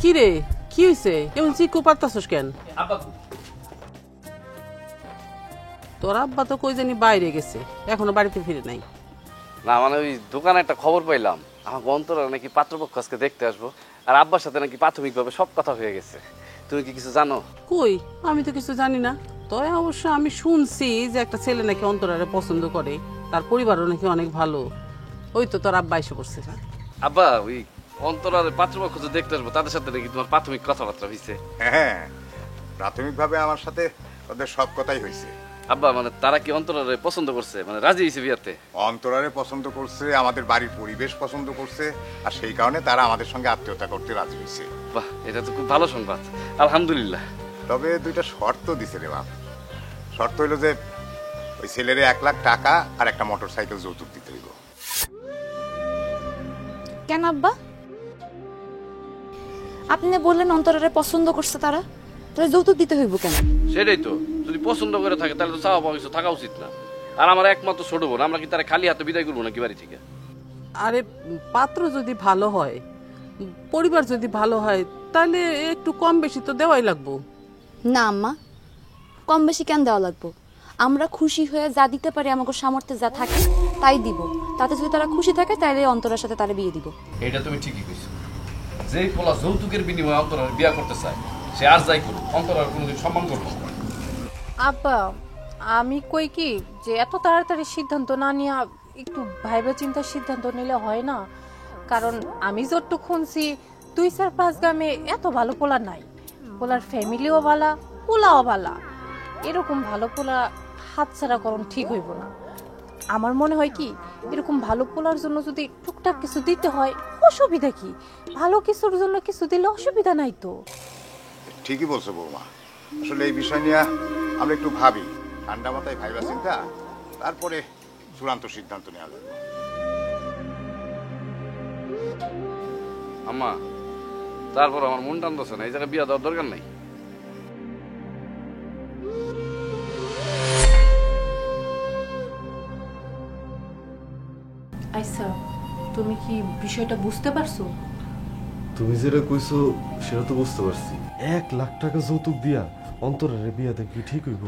কি রে, কি হইছে? এমন চিকু পারতাছস কেন? আব্বা তোর আব্বা তো কই জানি বাইরে গেছে, এখনো বাড়িতে ফিরে নাই। না মানে ওই দোকানে একটা খবর পাইলাম আমার অন্তরা নাকি পাত্রপক্ষ আজকে দেখতে আসবো, আর আব্বার সাথে নাকি প্রাথমিকভাবে সব কথা হয়ে গেছে। তুমি কি কিছু জানো? কই, আমি তো কিছু জানি না। তবে অবশ্য আমি শুনছি যে একটা ছেলে নাকি অন্তরারে পছন্দ করে, তার পরিবারও নাকি অনেক ভালো। ওই তো তোর আব্বা এসে পড়ছে। আব্বা ওই অন্তরার পাত্রপক্ষ যে দেখতে আসবো তাদের সাথে নাকি তোমার প্রাথমিক কথাবার্তা হয়েছে? হ্যাঁ, প্রাথমিকভাবে আমার সাথে ওদের সব কথাই হয়েছে। আব্বা মানে তারা কি অন্তরারে পছন্দ করছে, মানে রাজি হয়েছে বিয়াতে? অন্তরারে পছন্দ করছে, আমাদের বাড়ির পরিবেশ পছন্দ করছে, আর সেই কারণে তারা আমাদের সঙ্গে আত্মীয়তা করতে রাজি হয়েছে। বাহ, এটা তো খুব ভালো সংবাদ, আলহামদুলিল্লাহ। তবে দুইটা শর্ত দিছে রে বাপ। শর্ত হইলো যে ওই ছেলেরে 1 লাখ টাকা আর একটা মোটরসাইকেল যৌতুক দিতে হইব। কেন আব্বা? আপনি বললেন অন্তরারে পছন্দ করছে তারা, তাহলে যৌতুক দিতে হইব কেন? সেটাই তো, যদি পছন্দ করে থাকে তাহলে তো চাওয়া পাওয়া কিছু থাকা উচিত না। আর আমার একমাত্র ছোট বোন, আমরা কি তারা খালি হাতে বিদায় করবো নাকি বাড়ি থেকে? আরে পাত্র যদি ভালো হয়, পরিবার যদি ভালো হয়, তাহলে একটু কম বেশি তো দেওয়াই লাগবো। না আম্মা, কম বেশি কেন দেওয়া লাগবো? আমরা খুশি হয়ে যা দিতে পারি, আমাকে সামর্থ্যে যা থাকে তাই দিব। তাতে যদি তারা খুশি থাকে তাহলে অন্তরের সাথে তারা বিয়ে দিব। এটা তুমি ঠিকই কইছো। যেই পোলা যৌতুকের বিনিময়ে অন্তরার বিয়া করতে চায় সে আর যাই করুক, অন্তরার কোনোদিন সম্মান করবো না। আব্বা, আমি কই কি যে এত তাড়াতাড়ি সিদ্ধান্ত না নিয়ে একটু ভাইবে চিন্তার সিদ্ধান্ত নিলে হয় না? কারণ আমি যতটুকু শুনছি 2-4-5 গ্রামে এত ভালো পোলা নাই। পোলার ফ্যামিলিও ভালা, পোলাও ভালা। এরকম ভালো পোলা হাতছাড়া করণ ঠিক হইব না। আমার মনে হয় কি, এরকম ভালো পোলার জন্য যদি টুকটাক কিছু দিতে হয়, অসুবিধা কি? ভালো কিছুর জন্য কিছু দিলে অসুবিধা নাই তো। ঠিকই বলছো বৌমা। আসলে এই বিষয় নিয়ে আমরা একটু ভাবি, ঠান্ডা মাথায় ভাইবা চিন্তা, তারপরে চূড়ান্ত সিদ্ধান্ত নেওয়া যাবে। আম্মা, তারপর আমার মন টানতেছে না, এই জায়গায় বিয়া দেওয়ার দরকার নাই। আচ্ছা, তুমি কি বিষয়টা বুঝতে পারছো? তুমি যেটা কইছো সেটা তো বুঝতে পারছি। 1 লাখ টাকা যৌতুক দিয়া অন্তরের বিয়াতে কি ঠিক হইব?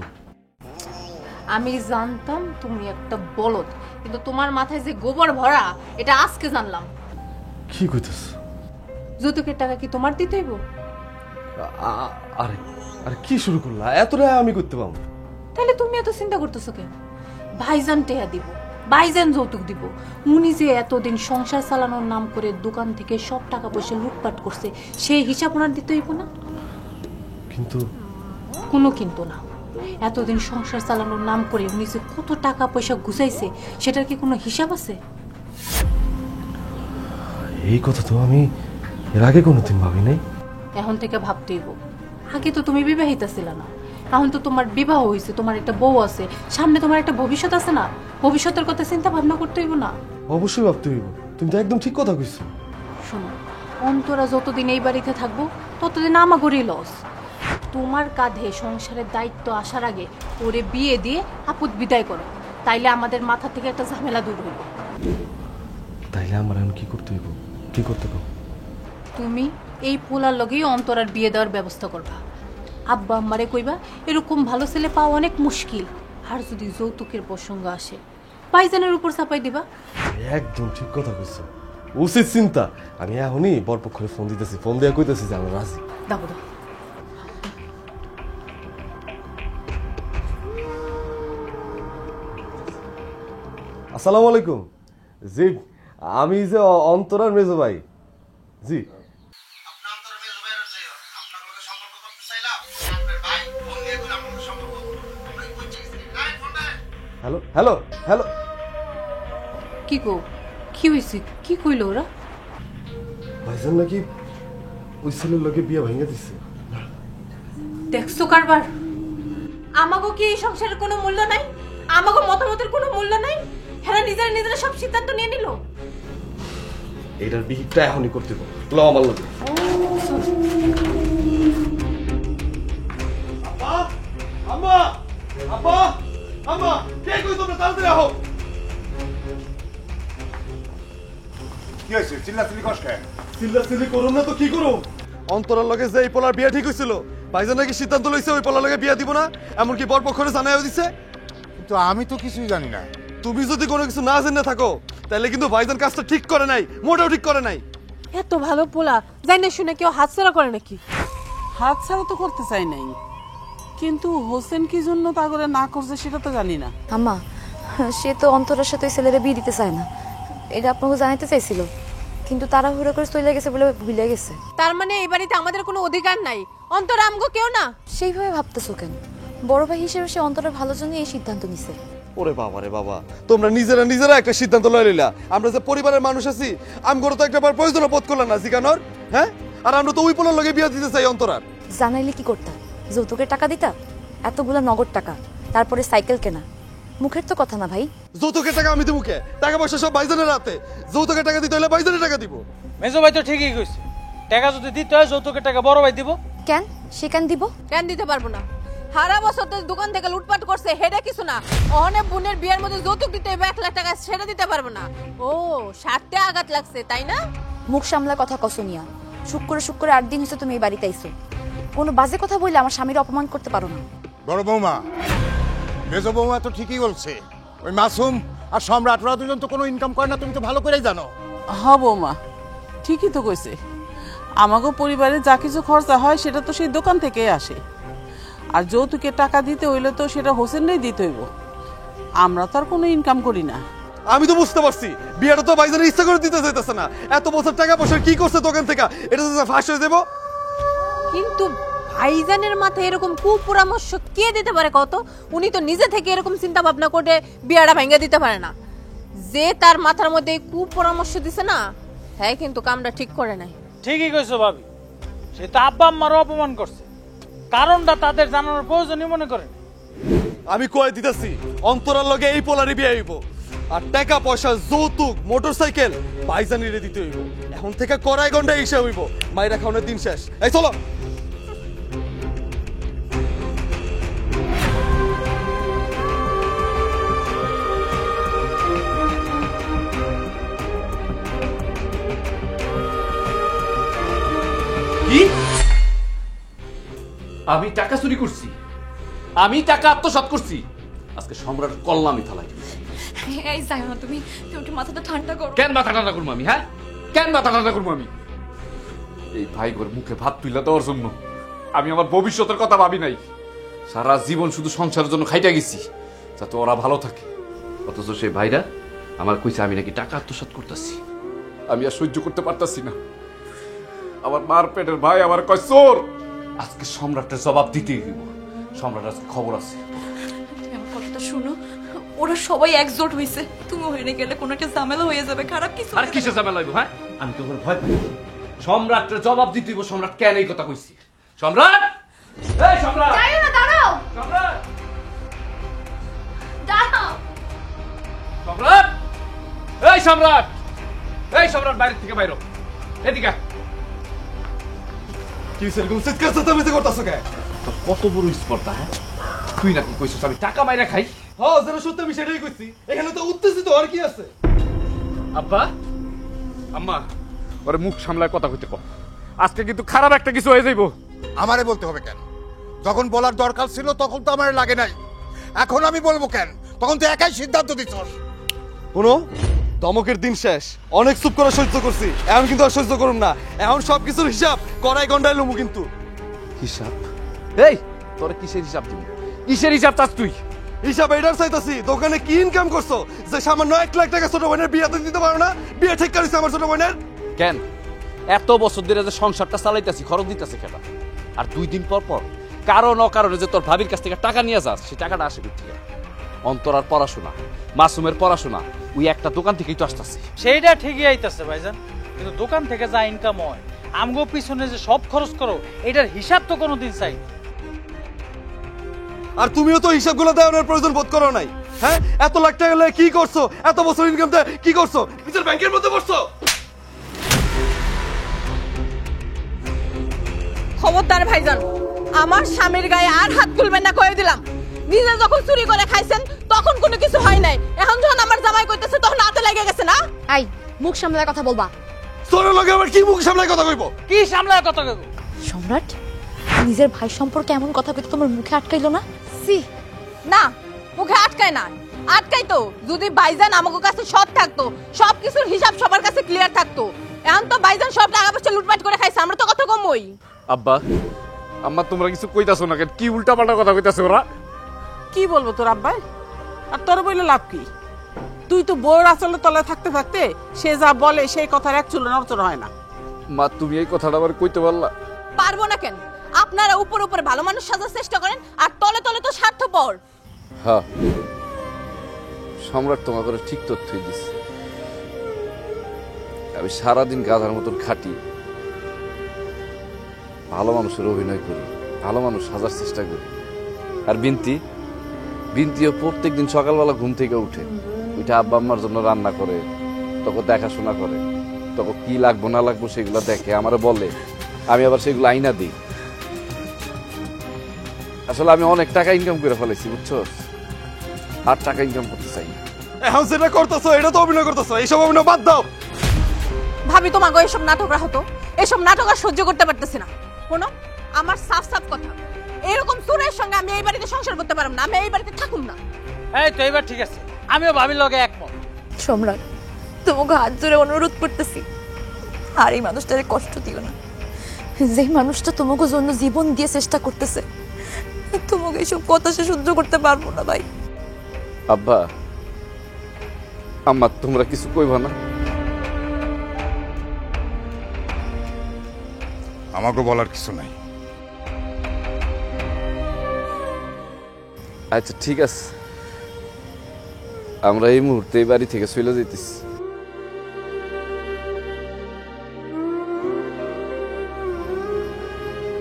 আমি জানতাম তুমি একটা বলদ, কিন্তু তোমার মাথায় যে গোবর ভরা এটা আজকে জানলাম। কি কইতেছ? যৌতুকের টাকা কি তোমার দিতে হইব? আরে আরে কি শুরু করলা? এতটা আমি করতে পারবো? তাহলে তুমি এত চিন্তা করতেছো কেন? ভাইজান টেহা দিব, ভাইজান যৌতুক দিব। উনি যে এতদিন সংসার চালানোর নাম করে দোকান থেকে সব টাকা পয়সা লুটপাট করছে, সেই হিসাব ওনার দিতে হইব না? কিন্তু কোনো কিন্তু না। এতদিন সংসার চালানোর নাম করে উনি যে কত টাকা পয়সা গুছাইছে, সেটার কি কোনো হিসাব আছে? এই কথা তো আমি এর আগে কোনোদিন ভাবি নাই। এখন থেকে ভাবতে হইব। আগে তো তুমি বিবাহিতা ছিল না, এখন তো তোমার বিবাহ হয়েছে, তোমার একটা বউ আছে, সামনে তোমার একটা ভবিষ্যৎ আছে না? ভবিষ্যতের কথা চিন্তা ভাবনা করতে হইব না? অবশ্যই ভাবতে হইব। তুমি তো একদম ঠিক কথা কইছো। শোনো, অন্তরা যতদিন এই বাড়িতে থাকবো ততদিন আমাগরই লস। তোমার কাঁধে সংসারের দায়িত্ব আসার আগে ওরে বিয়ে দিয়ে আপদ বিদায় করো, তাইলে আমাদের মাথা থেকে একটা ঝামেলা দূর হইব। তাইলে আমার এখন কি করতে হইব? কি করতে কও? তুমি এই পোলার লগেই অন্তরার বিয়ে দেওয়ার ব্যবস্থা করবা। আব্বা আম্মারে কইবা এরকম ভালো ছেলে পাওয়া অনেক মুশকিল, আর যদি যৌতুকের প্রসঙ্গ আসে ভাইজানের উপর চাপাই দিবা। একদম ঠিক কথা কইছো, উচিত চিন্তা। আমি এখনই বরপক্ষরে ফোন দিতেছি, ফোন দিয়া কইতেছি যে আমরা রাজি। দাও দাও। আসসালামু আলাইকুম। জি, আমি যে অন্তরার মেজো ভাই। জি, হ্যালো হ্যালো হ্যালো। কি গো, কি হয়েছে? কি কইল ওরা? ভাইজান নাকি ওই ছেলের লগে বিয়া ভেঙে দিচ্ছে। দেখছো কারবার? আমাগো কি এই সংসারের কোনো মূল্য নাই? আমাগো মতামতের কোনো মূল্য নাই? হেরা নিজেরা নিজেরা সব সিদ্ধান্ত নিয়ে নিল। এটার বিহিতটা এখনই করতে হবে। তুলো আমার লগে। আম্মা আব্বা আম্মা, কে কই তোমরা? তাড়াতাড়ি আহো। কি হয়েছে? চিল্লাচিল্লি কস কেন? চিল্লাচিল্লি করুন না তো কি করুন? অন্তরার লগে যে এই পোলার বিয়া ঠিক হয়েছিল ভাইজান নাকি সিদ্ধান্ত লইছে ওই পোলার লগে বিয়া দিব না, এমনকি বরপক্ষরে জানাইও দিছে। কিন্তু আমি তো কিছুই জানি না। তুমি যদি কোনো কিছু না জেনে থাকো তাহলে কিন্তু ভাইজান কাজটা ঠিক করে নাই, মোটেও ঠিক করে নাই। এত ভালো পোলা যাই না শুনে কেউ হাতছাড়া করে নাকি? হাত ছাড়া তো করতে চাই নাই, কিন্তু হোসেন কি জন্য তা করে না করছে সেটা তো জানি না। আম্মা, সে তো অন্তরের সাথে ওই ছেলেরা বিয়ে দিতে চায় না, এটা আপনাকে জানাইতে চাইছিল, কিন্তু তাড়াহুড়ো করে চলে গেছে বলে ভুলে গেছে। তার মানে এই বাড়িতে আমাদের কোনো অধিকার নাই, অন্তর আমগো কেউ না? সেইভাবে ভাবতেছো কেন? বড় ভাই হিসেবে সে অন্তরের ভালোর জন্য এই সিদ্ধান্ত নিছে। ওরে বাবা রে বাবা, তোমরা নিজেরা একটা সিদ্ধান্ত লয়ে লইলা। আমরা যে পরিবারের মানুষ আছি, আমগর তো একটা বার প্রয়োজন বোধ করলাম না জিগানোর, হ্যাঁ? আর আমরা তো ওই পোলার লগে বিয়া দিতে চাই অন্তরার। জানাইলে কি করতা? যৌতুকের টাকা দিতা? এতগুলা নগদ টাকা, তারপরে সাইকেল কেনা, মুখের তো কথা না ভাই। যৌতুকের টাকা আমি দেবো কে? টাকা পয়সা সব ভাইজানের হাতে। যৌতুকের টাকা দিতে হলে ভাইজানের টাকা দিব। মেজো ভাই তো ঠিকই কইছে, টাকা যদি দিতে হয় যৌতুকের টাকা বড় ভাই দিব। কেন সে কেন দিব? কেন দিতে পারবো না? সারা বছর তো দোকান থেকে লুটপাট করছে, হেডে কিছু না। অনেক বোনের বিয়ের মধ্যে যৌতুক দিতে 1 লাখ টাকা, সেটা দিতে পারবো না। ও স্বার্থে আঘাত লাগছে তাই না? মুখ সামলা কথা কসনিয়া। শুক্র 8 দিন হচ্ছে তুমি এই বাড়িতে আইছো, কোনো বাজে কথা বললে আমার স্বামীর অপমান করতে পারো না। বড় বৌমা, মেজো বৌমা তো ঠিকই বলছে। ওই মাসুম আর সম্রাট ওরা দুজন তো কোনো ইনকাম করে না, তুমি তো ভালো করেই জানো। হব মা, ঠিকই তো কইছে। আমাগো পরিবারে যা কিছু খরচা হয় সেটা তো সেই দোকান থেকে আসে, আর যৌতুকে টাকা দিতে হইলে তো সেটা হোসেনই দিতে হইব। আমরা তো আর কোনো ইনকাম করি না। আমি তো বুঝতে পারছি বিয়াটা তো ভাইজানের ইচ্ছা করে দিতে চাইতেছে না। এত বছর টাকা পয়সা কি করছে দোকান থেকে, এটা তো ফাঁস হয়ে যাবো। কিন্তু ভাইজানের মাথায় এরকম কুপরামর্শ কে দিতে পারে কত? উনি তো নিজে থেকে এরকম চিন্তা ভাবনা করে বিয়াটা ভেঙে দিতে পারে না। যে তার মাথার মধ্যে কুপরামর্শ দিছে না, হ্যাঁ কিন্তু কামটা ঠিক করে নাই। ঠিকই কইছো ভাবি, সে তো আব্বা আম্মারও অপমান করছে, কারণটা তাদের জানানোর প্রয়োজনই মনে করেন। আমি কয়ে দিতেছি অন্তরার লগে এই পোলারি বিয়ে হইব, আর টাকা পয়সা যৌতুক মোটরসাইকেল ভাইজানিরে দিতে হইব। এখন থেকে কড়াই গন্ডা হিসাব হইব, মাইরা খাওয়ানোর দিন শেষ। এই চলো। কি? আমি টাকা চুরি করছি, আমি টাকা আত্মসাৎ করছি, আজকে সম্রাট কল্যাণী থালাই। এই যাই না, তুমি একটু মাথাটা ঠান্ডা করো। কেন মাথা ঠান্ডা করবো আমি? হ্যাঁ, কেন মাথা ঠান্ডা করবো আমি? এই ভাই ঘর মুখে ভাত তুলে দেওয়ার জন্য আমি আমার ভবিষ্যতের কথা ভাবি নাই। সারা জীবন শুধু সংসারের জন্য খাইটা গেছি যাতে ওরা ভালো থাকে, অথচ সেই ভাইরা আমার কইছে আমি নাকি টাকা আত্মসাৎ করতেছি। আমি আর সহ্য করতে পারতাছি না। আমার মার পেটের ভাই আমার কয় চোর। আজকে সম্রাটের জবাব দিতেই দিব। সম্রাট আজকে খবর আছে। আমার কথাটা শুনো, ওরা সবাই একজোট হইছে, তুমি হইনে গেলে কোনো একটা ঝামেলা হয়ে যাবে, খারাপ কিছু। আর কিসের ঝামেলা হইব? হ্যাঁ, আমি তো ওর ভয় পাই। সম্রাটের জবাব দিতে হইব। সম্রাট কেন এই কথা কইছি? সম্রাট, এই সম্রাট, যাইও না, দাঁড়াও। সম্রাট, দাঁড়াও। সম্রাট, এই সম্রাট, এই সম্রাট, বাইরে থেকে বাইরো, এদিকে। কি সেরকম চিৎকার চেঁচামেচি করতেছো কে? তোর কত বড় স্পর্ধা! হ্যাঁ, তুই নাকি কইছিস আমি টাকা মাইরা খাই? হ্যাঁ, যেটা সত্যি আমি সেটাই কইছি। এখানে তো উত্তেজিত আর কি আছে? আব্বা, আম্মা, ওরে মুখ সামলায় কথা কইতে কও। আজকে কিন্তু খারাপ একটা কিছু হয়ে যাইবো। আমারে বলতে হবে কেন? যখন বলার দরকার ছিল তখন তো আমার লাগে নাই। এখন আমি বলবো কেন? তখন তো একাই সিদ্ধান্ত দিছস। কোনো দমকের দিন শেষ। অনেক চুপ করে সহ্য করছি, এখন কিন্তু আর সহ্য করুম না। এখন সবকিছুর হিসাব কড়াই গন্ডায় লমু কিন্তু। হিসাব? এই, তোরে কিসের হিসাব দিবি? কিসের হিসাব চাস তুই? হিসাব এটার চাইতাছি, দোকানে কি ইনকাম করছো যে সামান্য 1 লাখ টাকা ছোট বোনের বিয়াতে দিতে পারো না? বিয়ে ঠিক করেছে আমার ছোট বোনের। কেন এত বছর ধরে যে সংসারটা চালাইতাছি, খরচ দিতেছে কেটা? আর 2 দিন পর পর কারণ অকারণে যে তোর ভাবির কাছ থেকে টাকা নিয়ে যাস, সেই টাকাটা আসে কোথা থেকে? অন্তরার পড়াশোনা, মাসুমের পড়াশোনা, ওই একটা দোকান থেকেই তো আসতেছে। সেইটা ঠিকই আইতাছে ভাইজান, কিন্তু দোকান থেকে যা ইনকাম হয় আমগো পিছনে যে সব খরচ করো, এটার হিসাব তো কোনোদিন চাই। আর তুমিও তো হিসাবগুলো দেওয়ার প্রয়োজন বোধ করো নাই। হ্যাঁ, এত লাখ টাকা হলে কি করছো? এত বছর ইনকাম দিয়ে কি করছো? নিজের ব্যাংকের মধ্যে বসছো। খবরদার ভাইজান, আমার স্বামীর গায়ে আর হাত তুলবেন না, কয়ে দিলাম। নিজে যখন চুরি করে খাইছেন তখন কোনো কিছু হয় নাই, এখন যখন আমার জামাই কইতেছে তখন হাতে লেগে গেছে না? আই, মুখ সামলায় কথা বলবা। তোর লগে আবার কি মুখ সামলায় কথা কইবো? কি সামলায় কথা কইব? সম্রাট নিজের ভাই সম্পর্কে এমন কথা কইতে তোমার মুখে আটকাইলো না? সি না, মুখে আটকায় না, আটকাই তো যদি ভাইজান আমাকে কাছে সৎ থাকতো, সবকিছুর হিসাব সবার কাছে ক্লিয়ার থাকতো। এখন তো ভাইজান সব টাকা পয়সা লুটপাট করে খাইছে, আমরা তো কত কমই। আব্বা আম্মা তোমরা কিছু কইতাছো না কেন? কি উল্টা পাল্টা কথা কইতাছো ওরা? কি বলবো তোর আব্বাই? আর তোর বইলে লাভ কি? তুই তো বউর আঁচলের তলায় থাকতে থাকতে সে যা বলে সেই কথার এক চুলো নড়চড় হয় না। মা তুমি এই কথাটা আবার কইতে পারলা? পারবো না কেন? আপনারা উপর উপরে ভালো মানুষ সাজার চেষ্টা করেন আর তলে তলে তো স্বার্থপর। হ্যাঁ, সম্রাট তোমাকে ঠিক তথ্যই দিচ্ছে। আমি সারাদিন গাধার মতন খাটি, ভালো মানুষের অভিনয় করি, ভালো মানুষ সাজার চেষ্টা করি। আর বিন্তিও প্রত্যেকদিন সকালবেলা ঘুম থেকে উঠে ওইটা আব্বা আম্মার জন্য রান্না করে, তখন দেখাশোনা করে, তখন কি লাগবো না লাগবো সেগুলো দেখে আমারে বলে, আমি আবার সেগুলো আইনা দিই। আসলে আমি অনেক টাকা ইনকাম করে ফেলেছি, বুঝছো? আর টাকা ইনকাম করতে চাই না। এখন যেটা করতেছো এটা তো অভিনয় করতেছো, এইসব অভিনয় বাদ দাও। ভাবি তোমাকে এসব নাটক রাখতো, এসব নাটক আর সহ্য করতে পারতেছি না। শোনো, আমার সাফ সাফ কথা, এরকম সুরের সঙ্গে আমি এই বাড়িতে সংসার করতে পারব না, আমি এই বাড়িতে থাকুম না। এই তো এবার ঠিক আছে, আমিও ভাবির লগে একমত। সম্রাট, তোমাকে হাত ধরে অনুরোধ করতেছি, আর এই মানুষটারে কষ্ট দিও না। যে মানুষটা তোমাকে জন্য জীবন দিয়ে চেষ্টা করতেছে, তোমাকে এইসব কথা সে সহ্য করতে পারবো না ভাই। আব্বা আম্মা তোমরা কিছু কইবা না? আমাকে বলার কিছু নাই। আচ্ছা ঠিক আছে, আমরা এই মুহূর্তে এই বাড়ি থেকে চলে যেতেছি।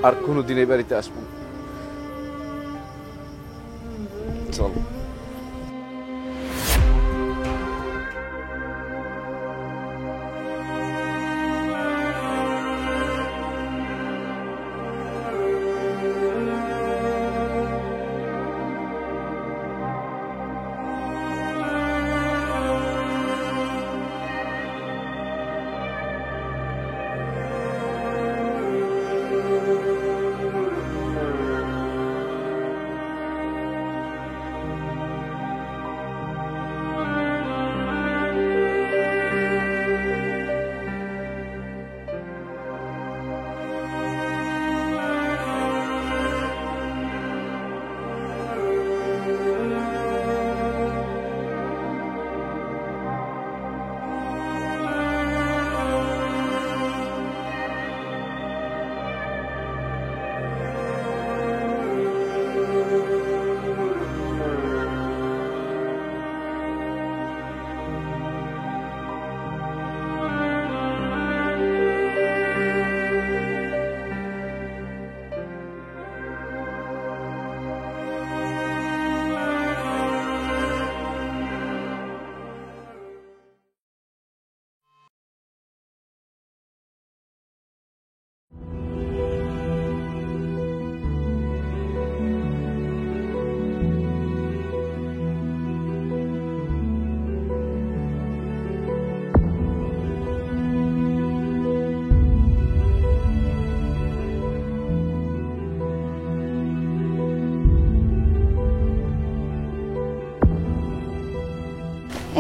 আর কোনোদিন এই বাড়িতে আসবো না। চলো।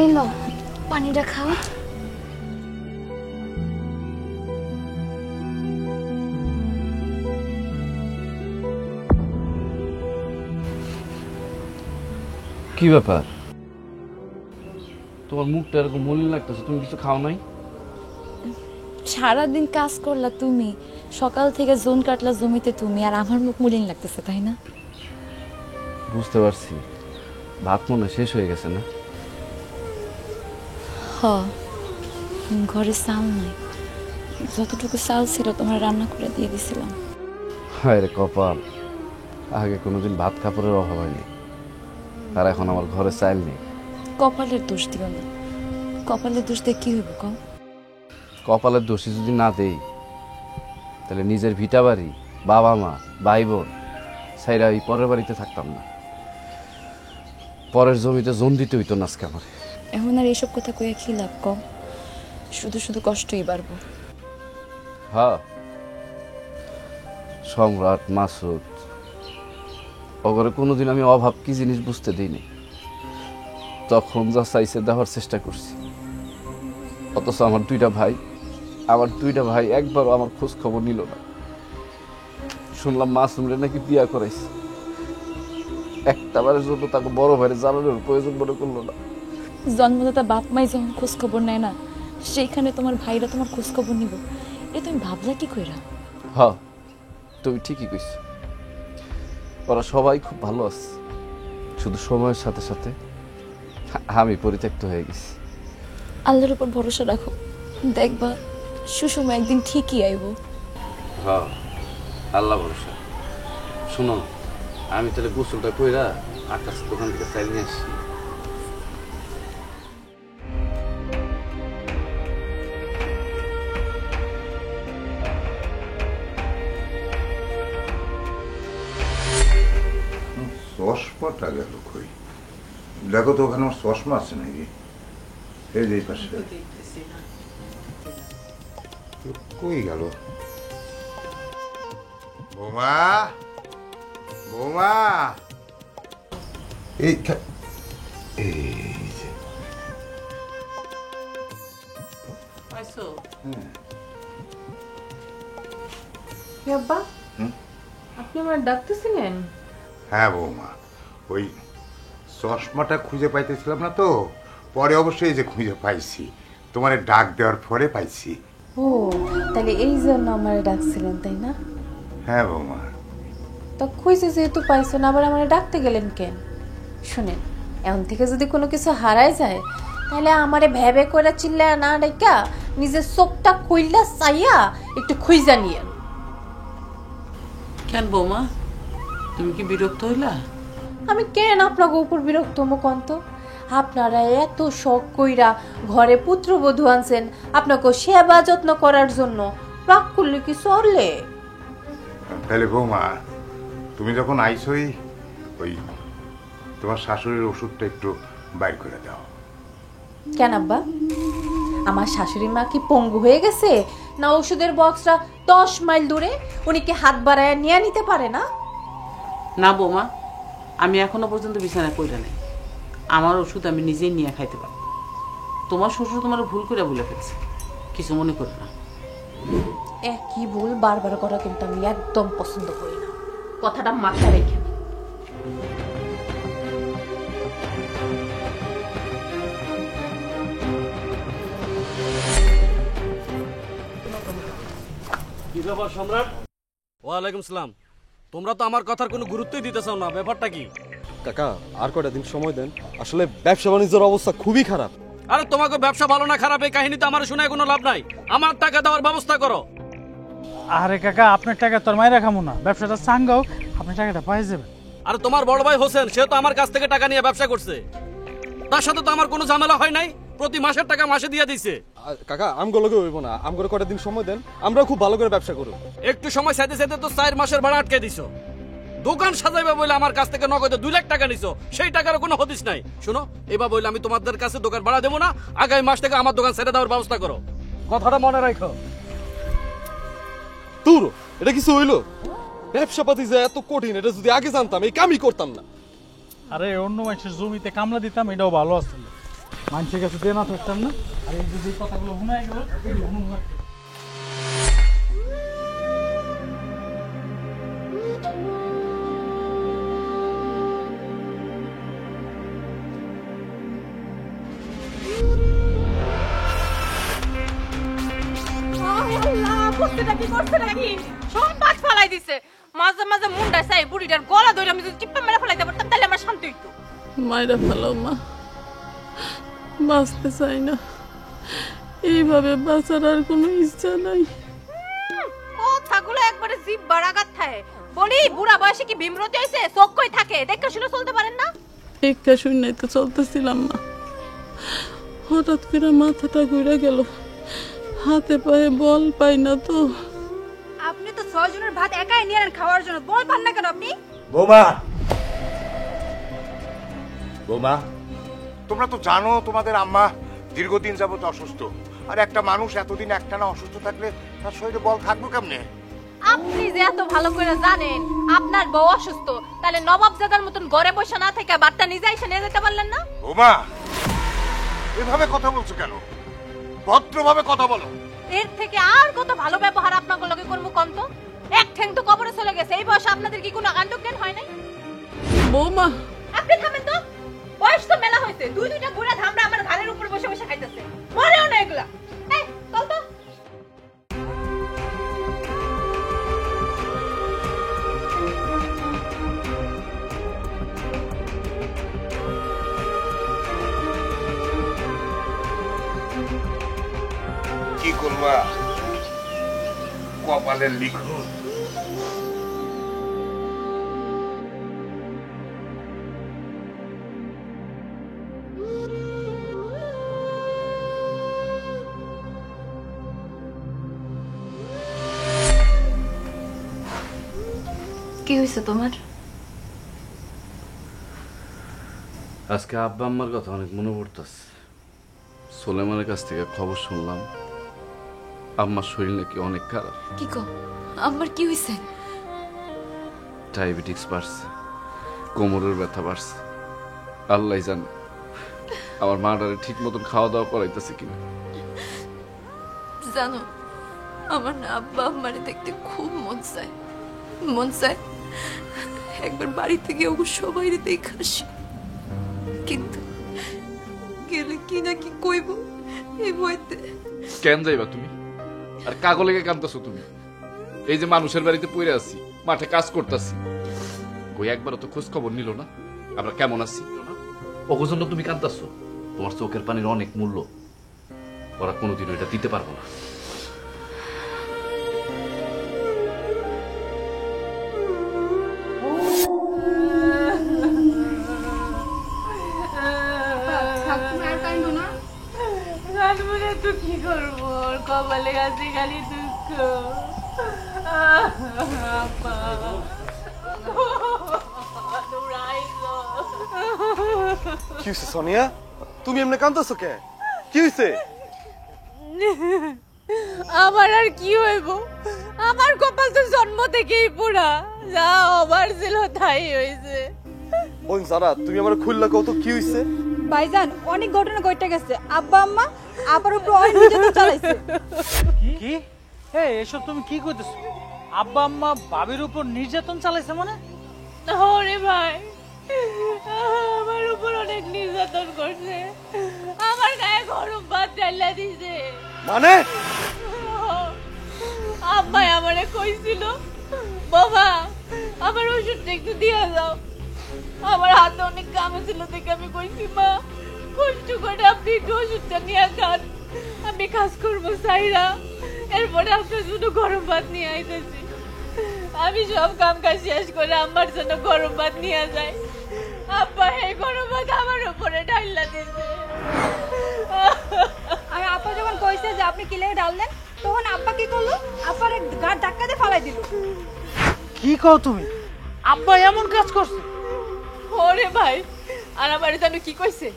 এই লো পানিটা খাও। কি ব্যাপার, তোমার মুখটা এরকম মলিন লাগতেছে? তুমি কিছু খাও নাই? সারাদিন কাজ করলা তুমি, সকাল থেকে জোন কাটলা জমিতে তুমি, আর আমার মুখ মলিন লাগতেছে, তাই না? বুঝতে পারছি, ভাত মনে শেষ হয়ে গেছে না? হ, ঘরে চাল নাই, যতটুকু চাল ছিল তোমার রান্না করে দিয়ে দিছিলাম। হায় রে কপাল, আগে কোনোদিন ভাত কাপড়ের অভাব হয়নি, আর এখন আমার ঘরে চাল নেই। কপালের দোষ দিও না, কপালের দোষ দিয়ে কি হইব কও? কপালের দোষী যদি না দেই, তাহলে নিজের ভিটা বাড়ি, বাবা মা, ভাই বোন সাইরা এই পরের বাড়িতে থাকতাম না, পরের জমিতে জোন দিতে হইতো না আজকে আমার। এখন আর এইসব কথা কইয়া কি লাভ কও? শুধু শুধু কষ্টই বাড়বো। হ্যাঁ, সম্রাট, মাসুদ, ওগরে কোনোদিন আমি অভাব কি জিনিস বুঝতে দিইনি। তখন যা চাইছে দেওয়ার চেষ্টা করছি, অথচ আমার দুইটা ভাই একবারও আমার খোঁজ খবর নিল না। শুনলাম মাসুমরে নাকি বিয়া করাইছে, একটাবারের জন্য তাকে বড় ভাইয়ের জানানোর প্রয়োজন মনে করলো না। জন্মদাতা বাপ মাই যখন খোঁজ খবর নেয় না, সেইখানে তোমার ভাইরা তোমার খোঁজ খবর নিব, এ তুমি ভাবলা কি কইরা? হ্যাঁ, তুমি ঠিকই কইছ, ওরা সবাই খুব ভালো আছে, শুধু সময়ের সাথে সাথে আমি পরিত্যক্ত হয়ে গেছি। আল্লাহর উপর ভরসা রাখো, দেখবা সুষমা একদিন ঠিকই আইব। হ্যাঁ, আল্লাহ ভরসা। শোনো, আমি তাহলে গোসলটা কইরা আকাশ দোকান থেকে চাইলে নিয়ে আসি। চশমাটা গেল কই? দেখো তো ওখানে আমার চশমা আছে নাকি? এই যে এই পাশে। কই গেল? বৌমা, বৌমা, এই যে আব্বা, আপনি আমার ডাকতেছিলেন? হ্যাঁ বৌমা, ওই চশমাটা খুঁজে পাইতেছিলাম না তো, পরে অবশ্যই এই যে খুঁজে পাইছি, তোমার ডাক দেওয়ার পরে পাইছি। ও, তাহলে এই জন্য আমার ডাকছিলেন, তাই না? হ্যাঁ বৌমা। তো খুঁজে যেহেতু পাইছেন, আবার আমার ডাকতে গেলেন কেন? শুনেন, এখন থেকে যদি কোনো কিছু হারায় যায়, তাহলে আমারে ভেবে করে চিল্লায় না ডাইকা নিজের চোখটা খুইলা চাইয়া একটু খুঁজা নিয়েন। কেন বৌমা, তুমি কি বিরক্ত হইলা? আমি কেন আপনাকে উপর বিরক্ত মুখন্ত? আপনারা এত শখ কইরা ঘরে পুত্রবধূ আনছেন আপনাকে সেবা যত্ন করার জন্য, রাগ করলে কি চলে? তাহলে বৌমা, তুমি যখন আইসই, ওই তোমার শাশুড়ির ওষুধটা একটু বাইর করে দাও। কেন আব্বা, আমার শাশুড়ি মা কি পঙ্গু হয়ে গেছে, না ওষুধের বক্সটা 10 মাইল দূরে? উনি কি হাত বাড়ায় নিয়ে নিতে পারে না? না বৌমা, আমি এখনো পর্যন্ত বিছানায় পড়ে নাই। আমার ওষুধ আমি নিজেই নিয়ে খাইতে পারি। তোমার শ্বশুর তোমার ভুল করে ভুলে ফেলছে, কিছু মনে করে না। কি ভুল বারবার করা কিন্তু আমি একদম পছন্দ করি না, কথাটা মাথায় রেখে। কি ব্যাপার সম্রাট? ওয়ালাইকুম সালাম। তোমরা তো আমার কথার কোনো গুরুত্বই দিতে চাও না, ব্যাপারটা কি? কাকা আর কয়টা দিন সময় দেন, আসলে ব্যবসা বাণিজ্যের অবস্থা খুবই খারাপ। আরে তোমাকে ব্যবসা ভালো না খারাপ এই কাহিনী তো আমার শোনায় কোনো লাভ নাই। আমার টাকা দেওয়ার ব্যবস্থা করো। আরে কাকা, আপনার টাকা তোর মায়ের খামো না, ব্যবসাটা চাঙ্গাও, আপনি টাকাটা পাই যাবেন। আরে তোমার বড় ভাই হোসেন, সে তো আমার কাছ থেকে টাকা নিয়ে ব্যবসা করছে, তার সাথে তো আমার কোনো ঝামেলা হয় নাই, প্রতি মাসের টাকা মাসে দিয়ে দিছে। কাকা আমগুলোকে হইব না, আমগুলো কয়টা দিন সময় দেন, আমরা খুব ভালো করে ব্যবসা করব। একটু সময় সাথে সাথে তো 4 মাসের ভাড়া আটকে দিছো। দোকান সাজাইবে বলে আমার কাছ থেকে নগদে 2 লাখ টাকা নিছো, সেই টাকার কোনো হদিস নাই। শুনো, এবার বলে আমি তোমাদের কাছে দোকান ভাড়া দেবো না, আগামী মাস থেকে আমার দোকান ছেড়ে দেওয়ার ব্যবস্থা করো, কথাটা মনে রাখো। দূর, এটা কিছু হইলো? ব্যবসা পাতি যে এত কঠিন, এটা যদি আগে জানতাম এই কামই করতাম না। আরে অন্য মানুষের জমিতে কামলা দিতাম, এটাও ভালো আসছিল, মানুষের কাছে দেনা থাকতাম না। আর এই যে কথাগুলো শুনাই গেল, এগুলো মনে রাখতে। মাঝে মাঝে মুন্ডা চাই বুড়িটার গলা ধরে আমি যদি টিপ্পা মেরে ফেলাইতে পারতাম, তাহলে আমার শান্তি হইতো। মায়েরা ফেলো মা, বাঁচতে চাই না, এইভাবে বাঁচার আর কোনো ইচ্ছা নাই। কথাগুলো একবারে জিভ বাড়াগাত থাকে। বলি, বুড়া বয়সে কি বিমরতি হইছে? চোখ কই থাকে, দেখে শুনে চলতে পারেন না? একটা শূন্যই তো চলতেছিলাম না, হঠাৎ করে মাথাটা ঘুরে গেল, হাতে পায়ে বল পাই না তো। আপনি তো 6 জনের ভাত একাই নিয়ে নেন খাওয়ার জন্য, বল পান না কেন আপনি? বৌমা, বৌমা, তোমরা তো জানো তোমাদের আম্মা দীর্ঘদিন যাবত অসুস্থ, আর একটা মানুষ এতদিন একটানা অসুস্থ থাকলে তার শরীরে বল থাকবো কেমনে? আপনি যে এত ভালো করে জানেন আপনার বউ অসুস্থ, তাহলে নবাবজাদার মতন ঘরে বসে না থেকে বার্তা নিজে এসে নিয়ে যেতে পারলেন না? বৌমা এভাবে কথা বলছো কেন? ভদ্রভাবে কথা বলো। এর থেকে আর কত ভালো ব্যবহার আপনার লগে করবো কন্ত? এক ঠ্যাং তো কবরে চলে গেছে, এই বয়সে আপনাদের কি কোনো কাণ্ডজ্ঞান হয় নাই? বৌমা আপনি থামেন তো, বয়স তো মেলা হয়েছে, দুইটা বুড়া ধামরা আমার ঘাড়ের উপর বসে বসে খাইতেছে, মরেও না এগুলা। এই চল তো। কি করবা? কপালের লিখন। কি হয়েছে তোমার? আজকে আব্বা আম্মার কথা অনেক মনে পড়তেছে। সোলেমানের কাছ থেকে খবর শুনলাম আম্মার শরীর নাকি অনেক খারাপ। কি কো, আমার কি হয়েছে? ডায়াবেটিক্স বাড়ছে, কোমরের ব্যথা বাড়ছে, আল্লাহ জানে আমার মাটারে ঠিক মতন খাওয়া দাওয়া করাইতেছে কিনা। জানো, আমার না আব্বা আম্মারে দেখতে খুব মন চায় একবার বাড়ি থেকে ওগো সবাই দেখে আসি, কিন্তু গেলে কি না কি কইব এই বইতে। কেন যাইবা তুমি? আর কাগলেকে কান্দতেছো তুমি? এই যে মানুষের বাড়িতে পড়ে আছি, মাঠে কাজ করতেছি, কই একবারও তো খোঁজ খবর নিল না আমরা কেমন আছি? ওগো জন্য তুমি কান্দতেছো? তোমার চোখের পানির অনেক মূল্য, ওরা কোনোদিনও এটা দিতে পারবো না। তো কি করবো, ওর কপালে গেছে খালি দুঃখ। কি হয়েছে সোনিয়া? তুমি এমনি কাঁদতেছো কে? কি হয়েছে? আমার আর কি হইব, আমার কপাল তো জন্ম থেকেই পোড়া, যা হবার ছিল তাই হয়েছে। বোন সারা, তুমি আমার খুললা কও তো কি হয়েছে? ভাইজান অনেক ঘটনা ঘটে গেছে, আব্বা আম্মা আবার উপর অনেক নির্যাতন চালাইছে। কি এসব তুমি কি করতেছো? আব্বা আম্মা বাবির উপর নির্যাতন চালাইছে মানে? ওরে ভাই, আমার উপর অনেক নির্যাতন করছে, আমার গায়ে গরম ভাত ডাইলা দিছে। মানে আব্বাই আমারে কইছিল, বাবা আমার ওষুধটা একটু দিয়ে যাও। আমার হাতে অনেক কাম ছিল দেখে আমি কইছি, মা কষ্ট করে আপনি একটু ওষুধটা নিয়ে খান, আমি কাজ করবো সাইরা, এরপরে আপনার জন্য গরম ভাত নিয়ে আইতেছি। আমি সব কাম কাজ শেষ করে আমার জন্য গরম ভাত নিয়ে যাই, আব্বা এই গরম ভাত আমার উপরে ঢাইলা দিছে। আর আপা যখন কইছে যে আপনি কি লেগে ডাললেন, তখন আব্বা কি করলো? আব্বার গাড় ধাক্কা দিয়ে ফালাই দিল। কি কও তুমি? আব্বা এমন কাজ করছে? ওরে ভাই, আর আমার জানো কি কইছে?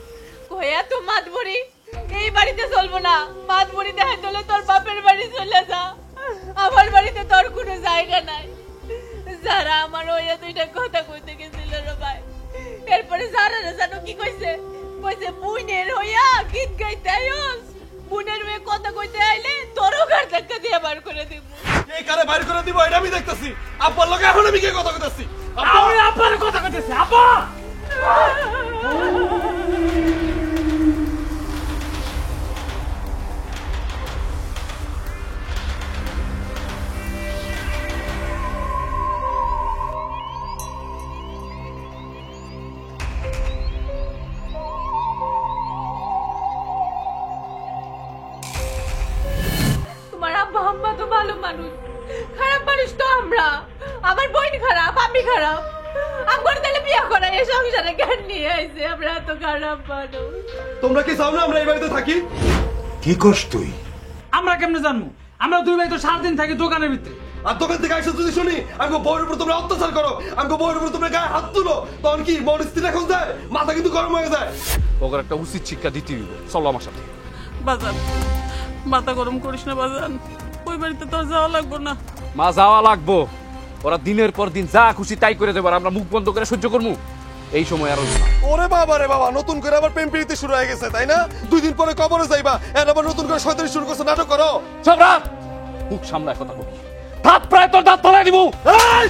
কইয়া তো মাতবরি এই বাড়িতে চলবো না, মাতবরি দেখা চলে তোর বাপের বাড়ি চলে যা, আমার বাড়িতে তোর কোনো জায়গা নাই। যারা আমার ওইয়া দুইটা কথা কইতে গেছিল রে ভাই, এরপরে যারা জানো কি কইছে? কইছে বুনের হইয়া গীত গাইতে আইস, বুনের মেয়ে কথা কইতে আইলে তোরও গাড় ধাক্কা দিয়ে বার করে দিব। এই কারে বাইর করে দিব এটা আমি দেখতাছি। আব্বার লগে এখন আমি কি কথা কইতাছি? আমি আব্বার কথা কইতেছি। আব্বা তোমার আব্বা আম্মা তো ভালো মানুষ, খারাপ মানুষ তো আমরা। আমার বোন খারাপ, আমি খারাপ, আমার তাহলে বিয়ে করাই এই সংসারে জ্ঞান নিয়ে আইছে, আমরা তো খারাপ মানুষ। তোমরা কি চাও না আমরা এই বাড়িতে থাকি? কি করছ তুই? আমরা কেমনে জানবো? আমরা দুই ভাই তো 7 দিন থাকি দোকানের ভিতরে। আর দোকান থেকে আইসা যদি শুনি আমাকে বউয়ের উপর তোমরা অত্যাচার করো, আমাকে বউয়ের উপর তোমরা গায়ে হাত তুলো, তখন কি মন স্থির এখন যায়? মাথা কিন্তু গরম হয়ে যায়। ওকে একটা উচিত শিক্ষা দিতে হইব। চলো আমার সাথে। বাজান, মাথা গরম করিস না বাজান, ওই বাড়িতে তোর যাওয়া লাগবো না। মা যাওয়া লাগবো, ওরা দিনের পর দিন যা খুশি তাই করে দেবো, আর আমরা মুখ বন্ধ করে সহ্য করবো। এই সময় আর হইবো না। ওরে বাবা রে বাবা, নতুন করে আবার প্রেম প্রীতি শুরু হয়ে গেছে তাই না? 2 দিন পরে কবরে যাইবা, এর আবার নতুন করে শয়তানি শুরু করছে, নাটক করো। সব রাত মুখ সামলায় কথা বলি, দাঁত প্রায় তোর দাঁত ফলাই দিব। এই!